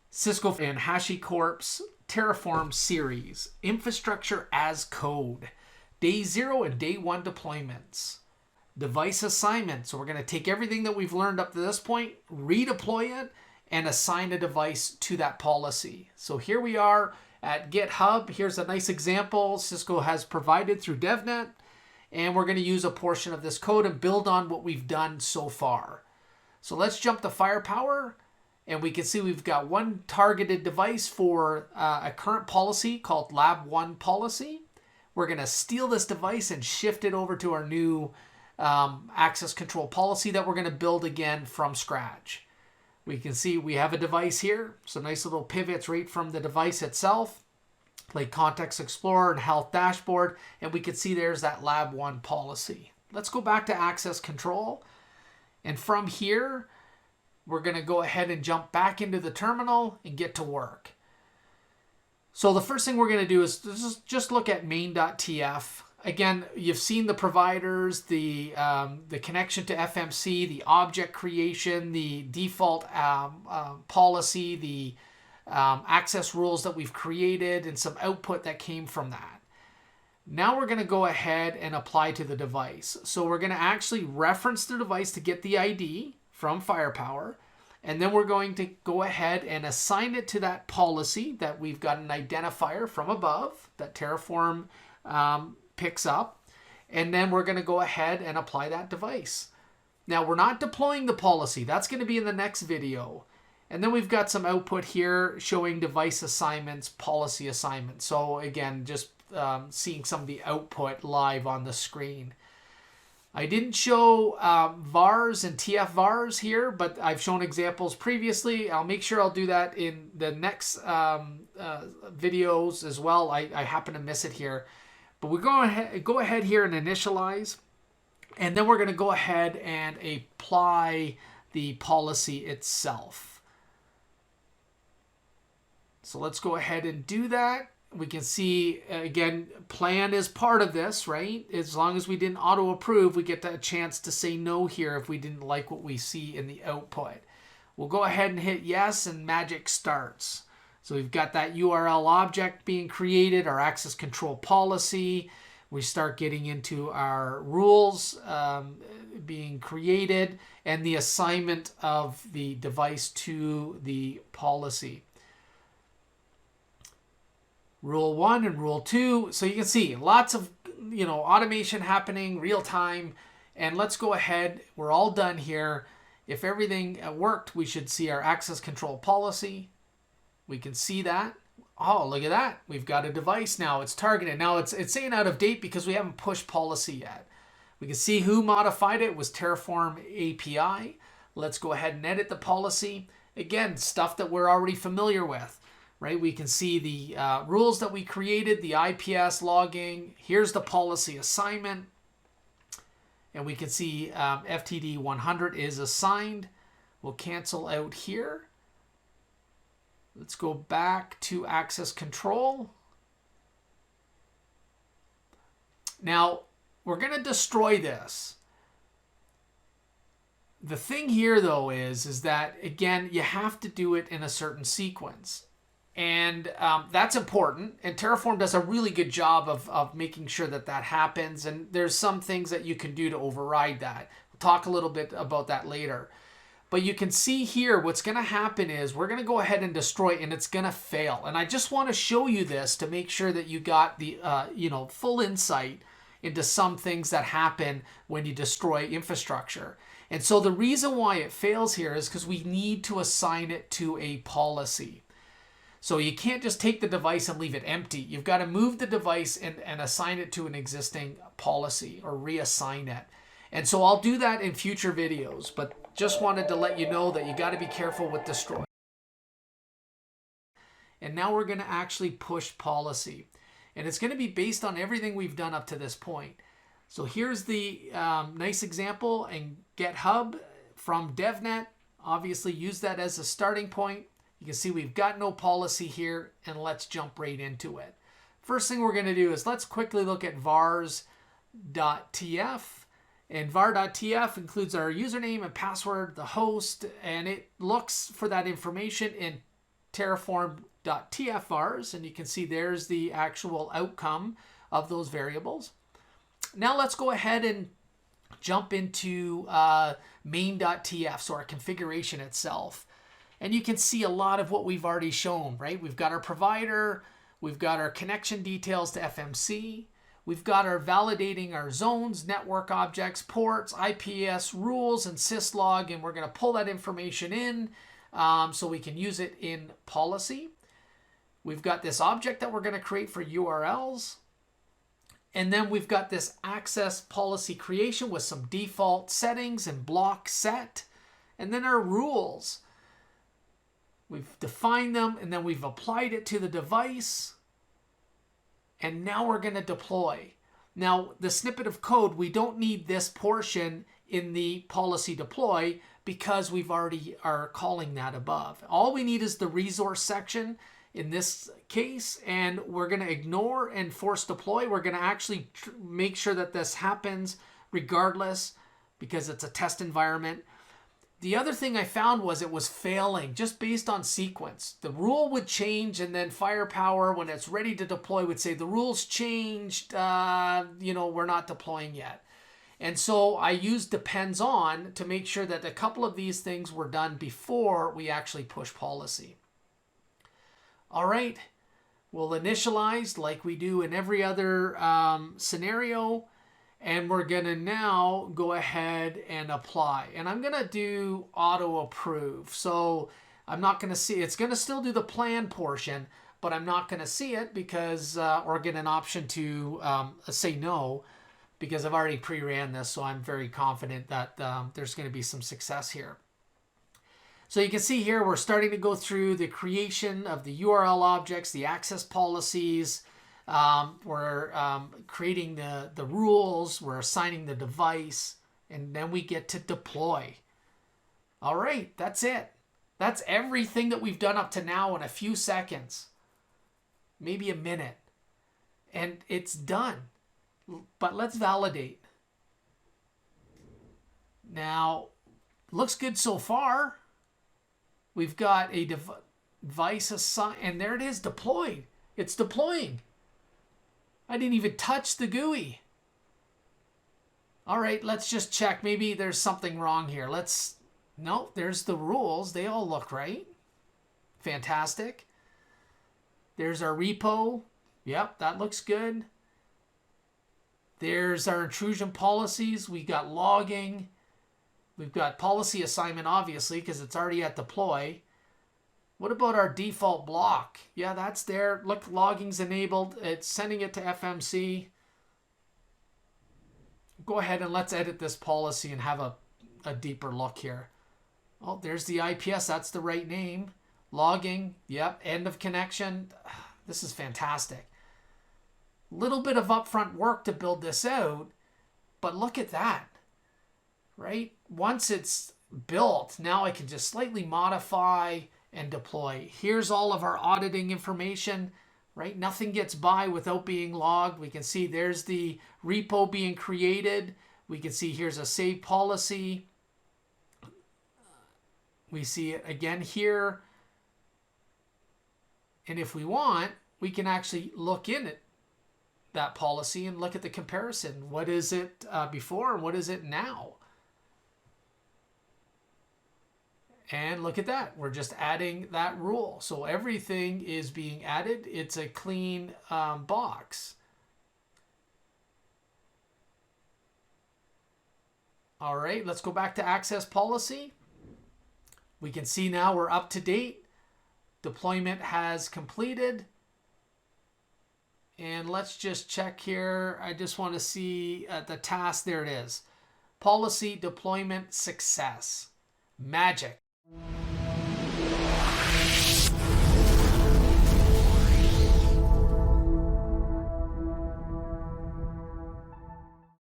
Cisco and HashiCorp's Terraform series, Infrastructure as Code, Day 0 and Day 1 deployments, device assignment. So we're going to take everything that we've learned up to this point, redeploy it, and assign a device to that policy. So here we are at GitHub. Here's a nice example Cisco has provided through DevNet, and we're going to use a portion of this code and build on what we've done so far. So let's jump to Firepower, and we can see we've got one targeted device for a current policy called Lab 1 policy. We're going to steal this device and shift it over to our new access control policy that we're going to build again from scratch. We can see we have a device here, so nice little pivots right from the device itself, like Context Explorer and Health Dashboard, and we can see there's that Lab 1 policy. Let's go back to access control, and from here, we're going to go ahead and jump back into the terminal and get to work. So the first thing we're going to do is just look at main.tf. Again, you've seen the providers, the connection to FMC, the object creation, the default policy, the access rules that we've created, and some output that came from that. Now we're going to go ahead and apply to the device. So we're going to actually reference the device to get the ID from Firepower, and then we're going to go ahead and assign it to that policy that we've got an identifier from above that Terraform picks up, and then we're going to go ahead and apply that device. Now we're not deploying the policy. That's going to be in the next video. And then we've got some output here showing device assignments, policy assignments. So again, just seeing some of the output live on the screen. I didn't show vars and TF vars here, but I've shown examples previously. I'll make sure I'll do that in the next videos as well. I happen to miss it here. But we go ahead here and initialize, and then we're going to go ahead and apply the policy itself. So let's go ahead and do that. We can see, again, plan is part of this, right? As long as we didn't auto approve, we get a chance to say no here if we didn't like what we see in the output. We'll go ahead and hit yes, and magic starts. So we've got that URL object being created, our access control policy. We start getting into our rules being created, and the assignment of the device to the policy. Rule 1 and Rule 2. So you can see lots of automation happening real time. And let's go ahead. We're all done here. If everything worked, we should see our access control policy. We can see that. Oh, look at that. We've got a device now. It's targeted. Now it's saying out of date because we haven't pushed policy yet. We can see who modified it. It was Terraform API. Let's go ahead and edit the policy. Again, stuff that we're already familiar with, right? We can see the rules that we created, the IPS logging. Here's the policy assignment. And we can see FTD 100 is assigned. We'll cancel out here. Let's go back to access control. Now, we're going to destroy this. The thing here, though, is that, again, you have to do it in a certain sequence. And that's important. And Terraform does a really good job of making sure that that happens. And there's some things that you can do to override that. We'll talk a little bit about that later. But you can see here what's going to happen is we're going to go ahead and destroy it, and it's going to fail. And I just want to show you this to make sure that you got the full insight into some things that happen when you destroy infrastructure. And so the reason why it fails here is because we need to assign it to a policy. So you can't just take the device and leave it empty. You've got to move the device and assign it to an existing policy or reassign it. And so I'll do that in future videos, but just wanted to let you know that you got to be careful with destroy. And now we're going to actually push policy. And it's going to be based on everything we've done up to this point. So here's the nice example in GitHub from DevNet. Obviously use that as a starting point. You can see we've got no policy here, and let's jump right into it. First thing we're going to do is let's quickly look at vars.tf. And var.tf includes our username and password, the host, and it looks for that information in terraform.tfrs, and you can see there's the actual outcome of those variables. Now let's go ahead and jump into main.tf, so our configuration itself. And you can see a lot of what we've already shown, right? We've got our provider, we've got our connection details to FMC, we've got our validating our zones, network objects, ports, IPS rules, and syslog, and we're going to pull that information in so we can use it in policy. We've got this object that we're going to create for URLs. And then we've got this access policy creation with some default settings and block set. And then our rules. We've defined them and then we've applied it to the device. And now we're going to deploy. Now, the snippet of code, we don't need this portion in the policy deploy because we've already are calling that above. All we need is the resource section in this case, and we're going to ignore and force deploy. We're going to actually make sure that this happens regardless because it's a test environment. The other thing I found was it was failing just based on sequence. The rule would change and then Firepower, when it's ready to deploy, would say the rules changed, we're not deploying yet. And so I used depends on to make sure that a couple of these things were done before we actually push policy. All right, we'll initialize like we do in every other scenario. And we're going to now go ahead and apply. And I'm going to do auto approve. So I'm not going to see, it's going to still do the plan portion, but I'm not going to see it because, or get an option to say no, because I've already pre-ran this. So I'm very confident that there's going to be some success here. So you can see here, we're starting to go through the creation of the URL objects, the access policies. We're creating the rules, we're assigning the device, and then we get to deploy. All right, that's it. That's everything that we've done up to now in a few seconds, maybe a minute, and it's done. But let's validate. Now, looks good so far. We've got a device assigned, and there it is, deployed. It's deploying. I didn't even touch the GUI. All right, let's just check. Maybe there's something wrong here. No, there's the rules. They all look right. Fantastic. There's our repo. Yep, that looks good. There's our intrusion policies. We got logging. We've got policy assignment, obviously, because it's already at deploy. What about our default block? Yeah, that's there. Look, logging's enabled. It's sending it to FMC. Go ahead and let's edit this policy and have a deeper look here. Oh, there's the IPS. That's the right name. Logging. Yep. End of connection. This is fantastic. Little bit of upfront work to build this out, but look at that, right? Once it's built, now I can just slightly modify and deploy. Here's all of our auditing information, right? Nothing gets by without being logged. We can see there's the repo being created. We can see here's a save policy. We see it again here. And if we want, we can actually look in at that policy and look at the comparison. What is it before and what is it now? And look at that. We're just adding that rule. So everything is being added. It's a clean box. All right, let's go back to access policy. We can see now we're up to date. Deployment has completed. And let's just check here. I just want to see the task. There it is. Policy deployment success. Magic.